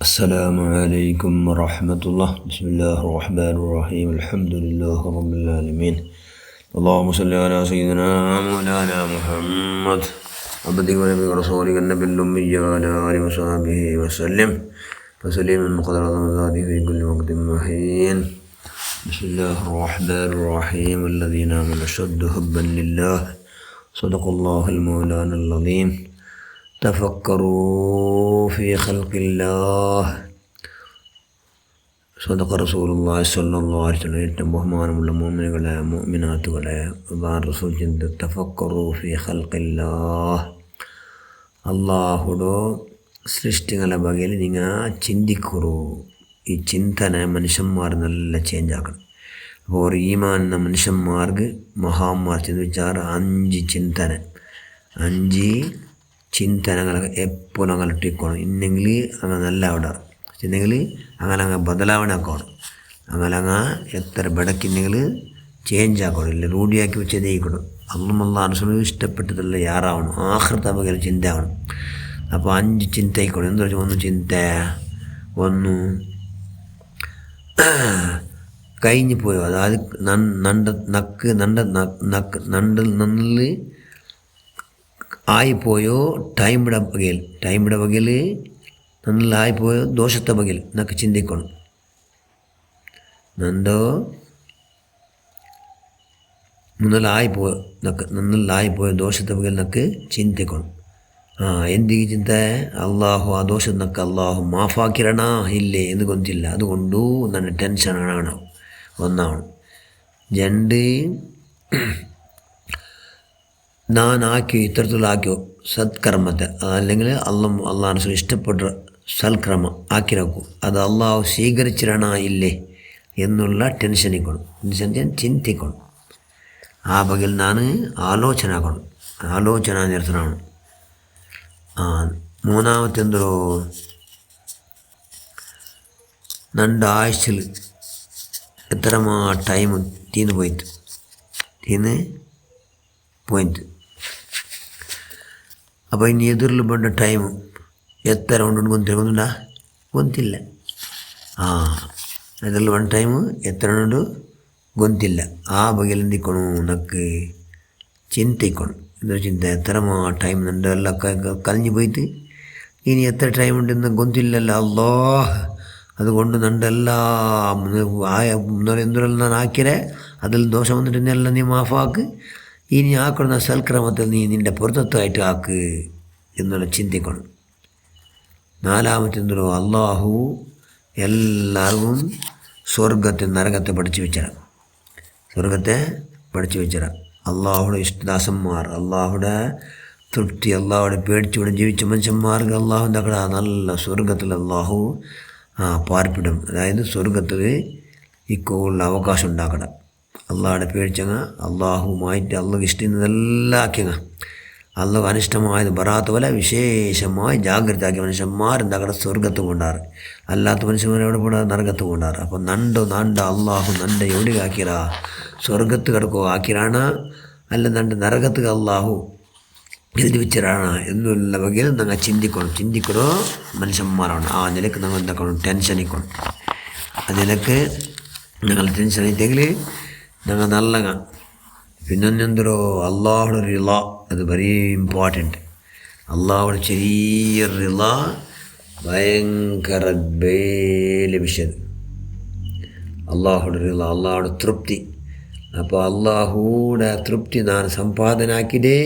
السلام عليكم ورحمة الله. بسم الله الرحمن الرحيم. الحمد لله رب العالمين. اللهم صل على سيدنا مولانا محمد عبدك ونبيك ورسولك النبي الأمي وعلى آله وصحبه وسلم تسليما قدر ذاته في كل وقت وحين. بسم الله الرحمن الرحيم. الذين آمنوا أشد حبا لله. صدق الله المولانا العظيم. تفكروا في خلق الله. صدق رسول الله صلى الله عليه وسلم. ഏറ്റവും ബഹുമാനമുള്ള മുഅ്മിനുകളെ മുഅ്മിനാത്തുകളെ അല്ലാഹു റസൂൽ ചിന്ത തഫക്കറു ഫി ഖൽഖില്ലാഹ്. അല്ലാഹുടെ സൃഷ്ടികളെ ബഗ്ಗೆಯಲ್ಲಿ നിങ്ങൾ ചിന്തിക്കുറു. ഈ ചിന്തന മനുഷ്യന്മാർ നല്ല ചേഞ്ച് ആക്കണം. അപ്പോൾ ഈമാനിನ മനുഷ്യന്മാർക്ക് മഹാന്മാർ ചിന്തിച്ചാൽ 5 ചിന്തന 5 ചിന്തനങ്ങളൊക്കെ എപ്പോഴും അങ്ങനെ ഇട്ടിക്കണം. ഇന്നെങ്കിൽ അങ്ങനെ നല്ല അവിടെ ചെന്നെങ്കിൽ അങ്ങനെ ബദലാവണാക്കണം. അങ്ങനെ എത്ര ബെടക്കിന്നെങ്കിൽ ചേഞ്ച് ആക്കണം. ഇല്ല റൂഢിയാക്കി വെച്ച് ചെയ്യിക്കണം. അള്ളാഹു ഇഷ്ടപ്പെട്ടതല്ല യാറാവണം. ആഖിറത്തെ ബഗ്ಗೆಯಲ್ಲಿ ചിന്ത ആവണം. അപ്പോൾ 5 ചിന്ത ആയിക്കണം. എന്താ വെച്ചാൽ ഒന്ന് ചിന്ത ഒന്ന് കഴിഞ്ഞു പോയോ, അതായത് നണ്ടിൽ ആയിപ്പോയോ ടൈമിടെ ബഗ്ಗೆಯಲ್ಲಿ നന്നിൽ ആയിപ്പോയോ ദോഷത്തെ ബഗ്ಗೆಯಲ್ಲಿ നക്ക് ചിന്തിക്കണം. നന്നിലായിപ്പോയോ ദോഷത്തെ ബഗ്ಗೆಯಲ್ಲಿ നക്ക് ചിന്തിക്കണം. എന്തിಗೆ ಚಿಂತೆ ಅಲ್ಲಾಹು ಆ ದೋಷದ ನಕ್ಕ ಅಲ್ಲಾಹು ಮಾಫಾಕಿರಣ ಇಲ್ಲೇ ಎಂದು ಗೊತ್ತಿಲ್ಲ. അതുകൊണ്ട് ನನ್ನ ടെൻഷൻ ആണ് ഒന്നാണ്. 2 നാനാക്കിയോ ഇത്തരത്തിലാക്കിയോ സത്കർമ്മത്തെ അല്ലെങ്കിൽ അള്ളാഹ് ഇഷ്ടപ്പെട്ട സൽക്രമ ആക്കിരക്കും അത് അള്ളാഹു സ്വീകരിച്ചിരണ ഇല്ലേ എന്നുള്ള ടെൻഷനിക്കണം. ചിന്തിക്കണം. ആ ബഗ്ಗೆಯಲ್ಲಿ ನಾನು ആലോചന നിരത്തനാണ്. മൂന്നാമത്തെ എന്തോ ನನ್ನ ആഴ്ചയിൽ എത്രമാ ടൈം തീന്ന് പോയിട്ട് അപ്പോൾ ಇನ್ನು ಎದುರಲ್ಲಿ ಬಂದ ಟೈಮು ಎತ್ತರ ಉಂಟು ಗೊತ್ತಿಲ್ಲ. ಎದುರಲ್ಲಿ ಬಂದ ಟೈಮು ಎತ್ತರ ಉಂಟು ಗೊತ್ತಿಲ್ಲ. ಆ ಬಗ್ಗೆಯಲ್ಲಿ ಎಂದಿಕ್ಕೊಣು ನಕ್ಕೆ ചിന്തിക്കണം. എന്താ ചിന്ത എത്രമാ ടൈം എൻ്റെ എല്ലാം കലഞ്ഞു പോയിട്ട് ഇനി എത്ര ടൈം ഉണ്ടെന്ന് ഗൊന്തില്ലല്ലോ അല്ലാഹ്. അതുകൊണ്ട് നണ്ടെല്ലാം എന്തെല്ലാം ഞാൻ ആക്കിയേ അതിൽ ദോഷം വന്നിട്ടെന്നെല്ലാം നീ മാഫാക്ക്. ഇനി ആക്കുന്ന സൽക്രമത്തിൽ നീ നിൻ്റെ പൊരുത്തത്തായിട്ട് ആക്ക് എന്നുള്ള ചിന്തിക്കണം. നാലാമത്തെ എന്തോ അള്ളാഹു എല്ലാവർക്കും സ്വർഗത്തെ നരകത്തെ പഠിച്ചു വെച്ചരാം. അള്ളാഹുടെ ഇഷ്ടദാസന്മാർ, അള്ളാഹുടെ തൃപ്തി, അള്ളാഹുടെ പേടിച്ചുകൂടെ ജീവിച്ച മനുഷ്യന്മാർക്ക് അള്ളാഹു എന്താക്കട നല്ല സ്വർഗത്തിൽ അള്ളാഹു പാർപ്പിടും. അതായത് സ്വർഗത്തിൽ ഇക്കോളുള്ള അവകാശം ഉണ്ടാക്കണം. അള്ളാഹുടെ പേടിച്ചങ്ങ അള്ളാഹുമായിട്ട് അള്ളാഹ് ഇഷ്ടമെല്ലാം ആക്കിയങ്ങ അള്ളാഹ് അനിഷ്ടമായത് ബറാത്ത പോലെ വിശേഷമായി ജാഗ്രത ആക്കിയ മനുഷ്യന്മാർ എന്താക്കട സ്വർഗത്ത് കൊണ്ടാറ്. അല്ലാത്ത മനുഷ്യന്മാർ എവിടെ പോടാ നരകത്ത് കൊണ്ടാറ്. അപ്പോൾ നണ്ട അള്ളാഹു നണ്ട എവിടെ ആക്കിയറാ സ്വർഗത്ത് കിടക്കോ ആക്കിരാണ അല്ല നണ്ട് നരകത്ത് അള്ളാഹു എഴുതി വെച്ചിരാണ എന്നുള്ള ബഗ്ಗೆಯಲ್ಲಿ ഞങ്ങൾ ചിന്തിക്കണോ മനുഷ്യന്മാരാണ്. ആ നിലക്ക് ഞങ്ങൾ എന്താക്കണം ടെൻഷനിക്കണം. ആ നിലക്ക് ഞങ്ങൾ ടെൻഷൻ ആയിട്ടെങ്കിൽ ഞങ്ങൾ നല്ല പിന്നൊന്നെന്തോ അള്ളാഹുടെ റിള അത് വെരി ഇമ്പോർട്ടൻറ്റ്. അള്ളാഹുടെ ചെറിയ റിള ഭയങ്കര വേല വിഷയം. അള്ളാഹുടെ റിള അള്ളാഹുടെ തൃപ്തി. അപ്പോൾ അള്ളാഹുടെ തൃപ്തി ഞാൻ സമ്പാദന ആക്കിടേ.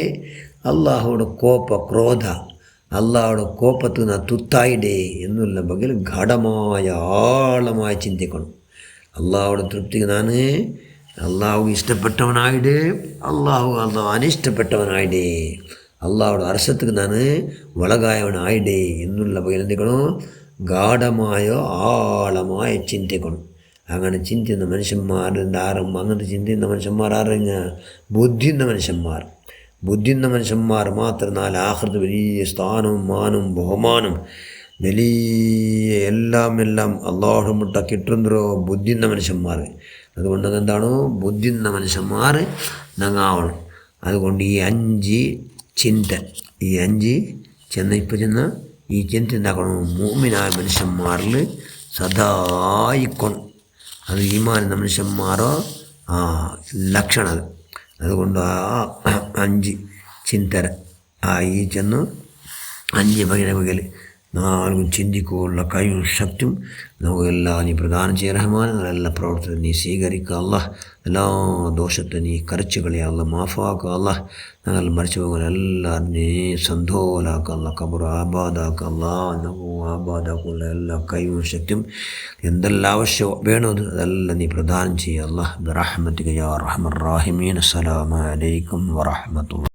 അള്ളാഹുടെ ക്രോധ അള്ളാഹുടെ കോപ്പത്ത് ഞാൻ തുത്തായിടേ എന്നുള്ള ബഗ്ಗೆಯಲ್ಲಿ ഘടമായ ആഴമായ ചിന്തിക്കണം. അള്ളാഹുടെ തൃപ്തിക്ക് ഞാൻ അള്ളാഹു ഇഷ്ടപ്പെട്ടവനായിടേ, അള്ളാഹു അനിഷ്ടപ്പെട്ടവനായിടേ, അള്ളാഹുടെ അർശത്തുക്ക് ഞാൻ ഒളകായവനായിടേ എന്നുള്ള ബഗ്ಗೆಯಲ್ಲಿ എന്തിക്കണം ഗാഠമായ ആഴമായ ചിന്തിക്കണം. അങ്ങനെ ചിന്തിക്കുന്ന മനുഷ്യന്മാരുടെ അങ്ങനത്തെ ചിന്തിക്കുന്ന മനുഷ്യന്മാർ ആരങ്ങ ബുദ്ധിയുന്ന മനുഷ്യന്മാർ മാത്രം നാല് ആഖിറത്ത് വലിയ സ്ഥാനവും മാനവും ബഹുമാനം വലിയ എല്ലാം അള്ളാഹു മുട്ട കിട്ടുന്നോ ബുദ്ധിയുന്ന മനുഷ്യന്മാർ. അതുകൊണ്ട് എന്താണോ ബുദ്ധിയുന്ന മനുഷ്യന്മാർ ഞങ്ങാവണം. അതുകൊണ്ട് ഈ 5 ചിന്ത ചെന്ന ഈ ചിന്ത എന്താക്കണം മുഅ്മിനായ മനുഷ്യന്മാരിൽ സദായിക്കണം. അത് ഈമാൻ മനുഷ്യന്മാരോ ലക്ഷണം അത്. അതുകൊണ്ട് ആ 5 ചിന്തര ഈ ചെന്ന് 5 ബഹിരവകൾ 4 ചിന്തിക്കുള്ള കഴിവും ശക്തിയും നമുക്കെല്ലാം നീ പ്രദാനം ചെയ്യ റഹ്മാൻ. എല്ലാ പ്രവർത്തനം നീ സ്വീകരിക്കുക അല്ലാഹ്. എല്ലാ ദോഷത്തെ നീ കരച്ചു കളയുക അല്ലാഹ്, മാഫാക്കുക അല്ലാഹ്. ഞങ്ങൾ മരിച്ചു പോകുന്ന എല്ലാവരും നീ സന്തോലാക്കുക അല്ലാഹ്, ഖബർ ആബാദാക്കുക അല്ലാഹ്. നമുക്ക് ആബാദാക്കുള്ള എല്ലാ കഴിവും ശക്തിയും എന്തെല്ലാം ആവശ്യം വേണോ അതെല്ലാം നീ പ്രദാനം ചെയ്യുക അല്ലാഹ്. ബിറഹ്മതിക യാ അർഹമർ റാഹിമീൻ. അസ്സലാമു അലൈക്കും വറഹ്മത്തുള്ളാഹി.